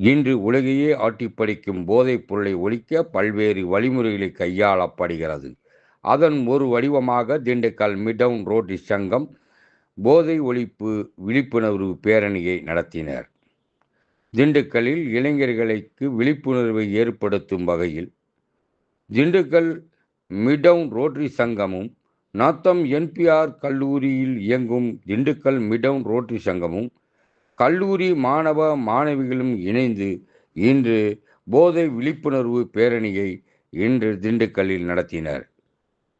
இன்று உலகையே ஆட்டிப்படைக்கும் போதைப் பொருளை ஒழிக்க பல்வேறு வழிமுறைகளை கையாளப்படுகிறது. அதன் ஒரு வடிவமாக திண்டுக்கல் மிட்டவுன் ரோட்டரி சங்கம் போதை ஒழிப்பு விழிப்புணர்வு பேரணியை நடத்தினர். திண்டுக்கல்லில் இளைஞர்களுக்கு விழிப்புணர்வை ஏற்படுத்தும் வகையில் திண்டுக்கல் மிட்டவுன் ரோட்டரி சங்கமும் நாத்தம் என்பிஆர் கல்லூரியில் இயங்கும் திண்டுக்கல் மிட்டவுன் ரோட்டரி சங்கமும் கல்லூரி மாணவ மாணவிகளும் இணைந்து இன்று போதை விழிப்புணர்வு பேரணியை இன்று திண்டுக்கல்லில் நடத்தினர்.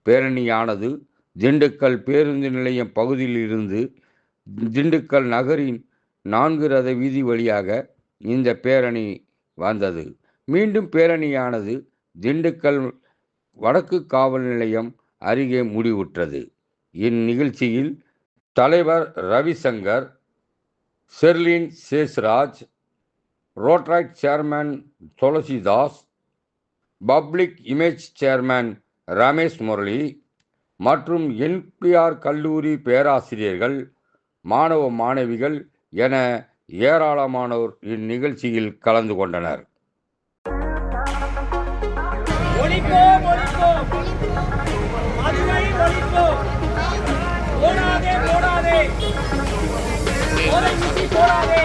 பேரணியானது திண்டுக்கல் பேருந்து நிலையம் பகுதியில் இருந்து திண்டுக்கல் நகரின் 4 ரத வீதி வழியாக இந்த பேரணி வந்தது. மீண்டும் பேரணியானது திண்டுக்கல் வடக்கு காவல் நிலையம் அருகே முடிவுற்றது. இந்நிகழ்ச்சியில் தலைவர் Ravishankar, Sherlin Seshraj, Rotaract chairman Tulasidas, public image chairman Ramesh Murali மற்றும் என்பிஆர் கல்லூரி பேராசிரியர்கள், மாணவ மாணவிகள் என ஏராளமானோர் இந்நிகழ்ச்சியில் கலந்து கொண்டனர். ஒழிப்போம் ஒழிப்போம் மதுவை ஒழிப்போம். போடாதே போடாதே போதை ஊசி போடாதே.